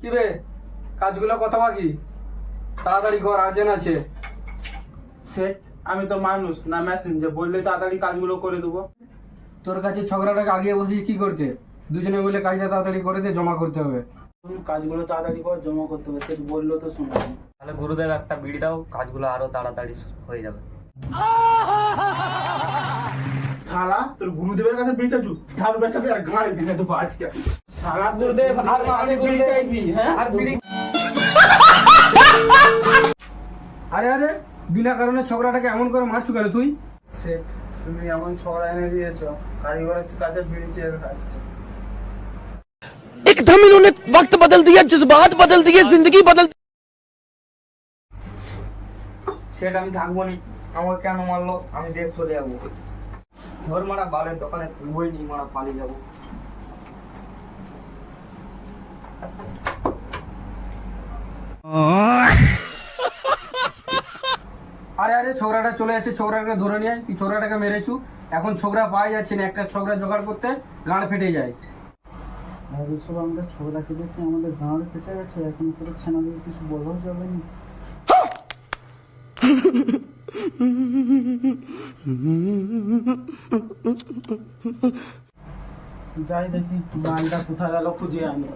কি বে, কাজগুলো কত বাকি? তাড়াতাড়ি কর, আর্জেন্ট আছে। সেট, আমি তো মানুষ না মেশিন যে বললে তাড়াতাড়ি কাজগুলো করে দেবো। তোর কাছে ঝগড়াটাকে আগিয়ে বসিস কি করতে? দুজনে মিলে কাজটা তাড়াতাড়ি করে দে, জমা করতে হবে। কাজগুলো তাড়াতাড়ি করে জমা করতে হবে, সেট বললো তো শুনবো। তাহলে গুরুদেব একটা বিড়ি দাও, কাজগুলো আরো তাড়াতাড়ি হয়ে যাবে। সালা তোর গুরুদেবের কাছে বিড়ি চাইছু, ঝাড়ু বেচাবে আর গাড়ি ভেঙে দেবো আজকে। সালা গুরুদেব, আর মাঝে বিড়ি গুরুদেব। চাইবি? হ্যাঁ আর বিড়ি। আরে আরে, বিনা কারণে ঝগড়াটাকে এমন করে মারছু কেন তুই? সেট, তুমি এমন ছড়া এনে দিয়েছো, কারিগরের কাছে বিড়ি চেয়ে খাচ্ছে। एकदम इन्होंने वक्त बदल दिया, जज्बात बदल दिए, जिंदगी बदल। সেটা আমি থাকবো নি, আমাকে কেন মারলো? আমি দেশ চলে যাবো। ধর মারা বালের দোকানে বই নি মারা পালিয়ে যাবো। আরে আরে, ছোকরাটা চলে যাচ্ছে, ছোকরাটাকে ধরে নিয়ে আয়। তুই ছোকরাটাকে মেরেছু, এখন ছোকরা পাওয়া যাচ্ছে না। একটা ছোকরা জোগাড় করতে গাঁড় ফেটে যায়। সব আমরা ছোকরা খেতেছি, আমাদের গাঁড়ে ফেটে গেছে, এখন করে ছেনা দিয়ে কিছু বলাও যাবে না। যাই দেখি মালটা কোথায় গেল, খুঁজে আনি।